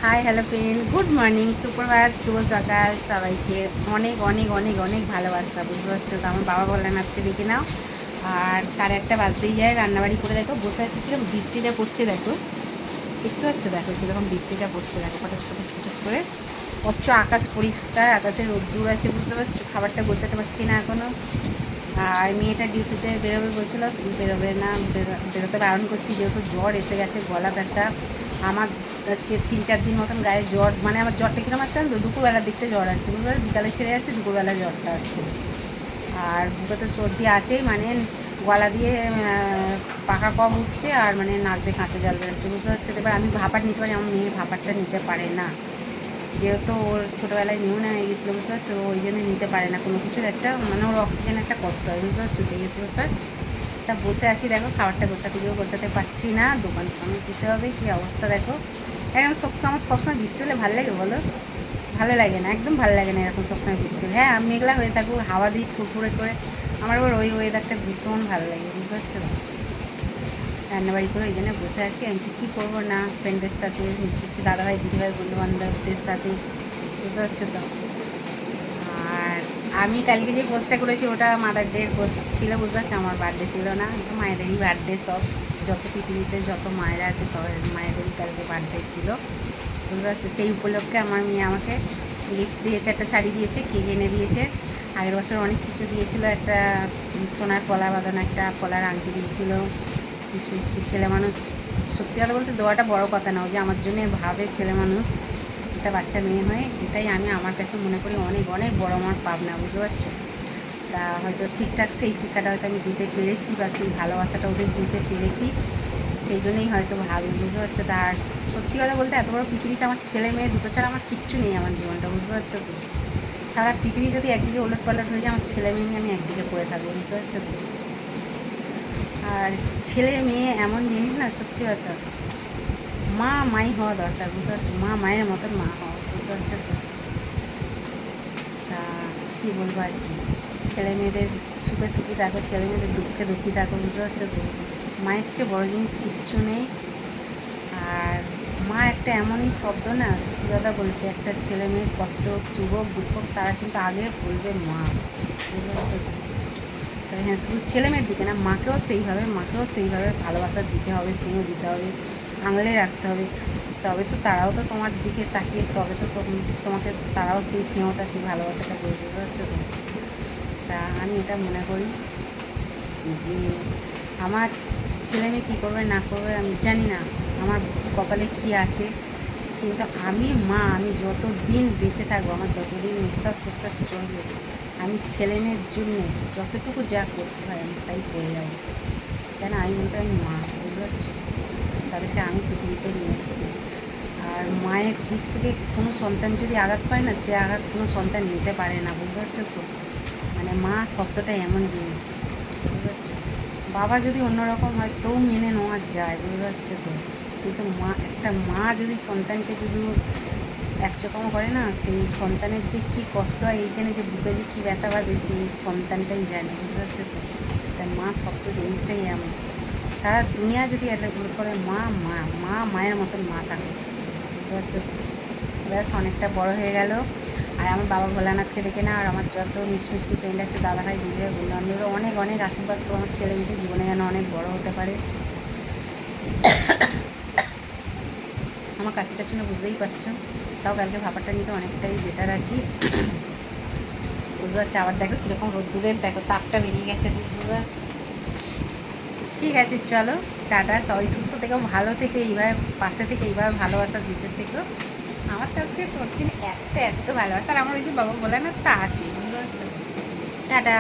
Hi hello friend, good morning, সুপ্রভাত, শুভ সকাল সবাইকে। অনেক অনেক অনেক অনেক ভালোবাসা, বুঝতে পারছো তো। আমার বাবা বললেন আজকে দেখে নাও। আর 8:30 বাজতেই যায়, রান্নাবাড়ি করে দেখো বসে আছি। কীরকম বৃষ্টিটা পড়ছে দেখো, দেখতে পাচ্ছ? দেখো কীরকম বৃষ্টিটা পড়ছে, দেখো ফটাস ফটাস ফটাস করে। অথচ আকাশ পরিষ্কার, আকাশে রোদ্দুর আছে, বুঝতে পারছো। খাবারটা গোছাতে পারছি না এখনও। আর মেয়েটা ডিউটিতে বেরোবে বলছিলো, বেরোবে না, বেরোতে বারণ করছি, যেহেতু জ্বর এসে গেছে, গলা ব্যথা। আমার আজকে 3-4 দিন মতন গায়ে জ্বর, মানে আমার জ্বরটা কিরম আসছে তো, দুপুরবেলার দিকটা জ্বর আসছে, বুঝতে পারছি। বিকালে ছেড়ে যাচ্ছে, দুপুরবেলা জ্বরটা আসছে। আর বুকে তো সর্দি আছেই, মানে গলা দিয়ে পাকা কফ উঠছে, আর মানে নাক দিয়ে কাঁচা জল বেরোচ্ছে, বুঝতে পারছো। এবার আমি ভাপার নিতে পারি, আমার মেয়ে ভাপারটা নিতে পারে না, যেহেতু ওর ছোটোবেলায় নিউমোনিয়া হয়ে গেছিলো, বুঝতে পারছো। ওই জন্য নিতে পারে না কোনো কিছুর একটা, মানে ওর অক্সিজেন একটা কষ্ট হয়, বুঝতে পারছো। তো এই হচ্ছে ব্যাপার। তা বসে আছি, দেখো খাবারটা গোছাতে পারছি না, দোকান যেতে হবে, কী অবস্থা দেখো। এখন সবসময় বৃষ্টি হলে ভালো লাগে বলো? ভালো লাগে না, একদম ভালো লাগে না এরকম সবসময় বৃষ্টি হলে। হ্যাঁ, মেঘলা হয়ে থাকুক, হাওয়া দিই কুরকুরে করে, আমার আবার ওই ওয়েদারটা ভীষণ ভালো লাগে, বুঝতে পারছো। রান্নাবাড়ি করে ওই জন্য বসে আছি। আমি কী করবো না, ফ্রেন্ডদের সাথে, মিশমিশি দাদাভাই দিদিভাই বন্ধুবান্ধবদের সাথে, বুঝতে পারছো তো। আর আমি কালকে যে পোস্টটা করেছি ওটা মাদার ডের পোস্ট ছিল, বুঝতে পারছো। আমার বার্থডে ছিল না, মায়েদেরই বার্থডে, সব যত পৃথিবীতে যত মায়েরা আছে সবাই মায়েদেরই কালকে বার্থডে ছিল, বুঝতে পারছো। সেই উপলক্ষে আমার মেয়ে আমাকে গিফট দিয়েছে, একটা শাড়ি দিয়েছে, কেক এনে দিয়েছে। আগের বছর অনেক কিছু দিয়েছিল, একটা সোনার পলা বাঁধানো একটা পলার আংটি দিয়েছিল, মিষ্টি। ছেলে মানুষ, সত্যি কথা বলতে দেওয়াটা বড় কথা না, ও যে আমার জন্যে ভাবে, ছেলে মানুষ, একটা বাচ্চা মেয়ে হয়ে, এটাই আমি আমার কাছে মনে করি অনেক অনেক বড় আমার পাবনা, বুঝতে পারছো। তা হয়তো ঠিকঠাক সেই শিক্ষাটা হয়তো আমি দিতে পেরেছি, বা সেই ভালোবাসাটা ওদের দিতে পেরেছি, সেই জন্যই হয়তো ভাবি, বুঝতে পারছো। তার সত্যি কথা বলতে এত বড় পৃথিবীতে আমার ছেলে মেয়ে দুটো ছাড়া আমার কিচ্ছু নেই আমার জীবনটা, বুঝতে পারছো তো। সারা পৃথিবী যদি একদিকে ওলট পালট হয়ে যায়, আমার ছেলে মেয়ে নিয়ে আমি একদিকে পড়ে থাকবো, বুঝতে পারছো তো। আর ছেলে মেয়ে এমন জিনিস না, সত্যি কথা, মা মাই হওয়া দরকার, বুঝতে পারছো। মা মায়ের মতন মা হওয়া, বুঝতে পারছো তো। তা কী বলবো আর কি, ছেলে মেয়েদের সুখে সুখী থাকো, ছেলে মেয়েদের দুঃখে দুঃখী থাকো, বুঝতে পারছো তো। মায়ের চেয়ে বড়ো জিনিস কিচ্ছু নেই। আর মা একটা এমনই শব্দ না, সত্যি কথা বলতে, একটা ছেলে মেয়ের কষ্ট হোক, সুখ হোক, দুঃখ হোক, তারা কিন্তু আগে বলবে মা, বুঝতে পারছো তো। হ্যাঁ, শুধু ছেলে মেয়ের দিকে না, মাকেও সেইভাবে ভালোবাসা দিতে হবে, স্নেহ দিতে হবে, আঙলে রাখতে হবে। তবে তো তারাও তো তোমার দিকে তাকিয়ে, তবে তো তোমাকে তারাও সেই স্নেহটা, সেই ভালোবাসাটা করবে, বুঝতে পারছো তো। তা আমি এটা মনে করি যে আমার ছেলে মেয়ে কী করবে না করবে আমি জানি না, আমার কপালে কী আছে, কিন্তু আমি মা, আমি যত দিন বেঁচে থাকবো, আমার যতদিন নিঃশ্বাস প্রশ্বাস চলবে, আমি ছেলে মেয়ের জন্যে যতটুকু যা করতে হয় আমি তাই করে যাবো। কেন, আমি মনে করি আমি মা, বুঝতে পারছো। তাদেরকে আমি পৃথিবীতে নিয়ে এসেছি। আর মায়ের দিক থেকে কোনো সন্তান যদি আঘাত পায় না, সে আঘাত কোনো সন্তান নিতে পারে না, বুঝতে পারছো তো। মানে মা শব্দটা এমন জিনিস, বুঝতে পারছো। বাবা যদি অন্যরকম হয় তো মেনে নেওয়া যায়, বুঝতে পারছো তো। কিন্তু একটা মা যদি সন্তানকে যদি একরকম করে না, সেই সন্তানের যে কী কষ্ট হয়, এইখানে যে বুকে যে কী ব্যথা বাঁধে, সেই সন্তানটাই জানে, বুঝতে পারছো তো। তাই মা শব্দ জিনিসটাই এমন, সারা দুনিয়া যদি এটা করে মা মা মা মায়ের মতন মা থাকে, বুঝতে পারছো তো। ব্যাস, অনেকটা বড় হয়ে গেল। আর আমার বাবা ভোলানাথকে দেখে না, আর আমার যত মিষ্টি ফ্রেন্ড আছে, দাদাভাই দিদিভাই বন্ধুবান্ধবরা, অনেক অনেক আশীর্বাদ করো আমার ছেলে মেয়েকে, জীবনে যেন অনেক বড় হতে পারে। আমার কাছেটা শুনে বুঝতেই পারছো। তাও কালকে ভাপারটা নিতে অনেকটাই বেটার আছি, বুঝতে পারছি। আবার দেখো কীরকম রোদ্দুরের, দেখো তাপটা বেরিয়ে গেছে, বুঝতে পারছি। ঠিক আছে, চলো টাটা, সবাই সুস্থ থেকো, ভালো থেকে, এইভাবে পাশে থেকে এইভাবে ভালোবাসা দিতে থেকো। আমার তরফ থেকে তোর জন্য এত এত ভালোবাসা, আর আমার ওই যে বাবা বলে না, তা আছে, বুঝতে পারছো। টাটা।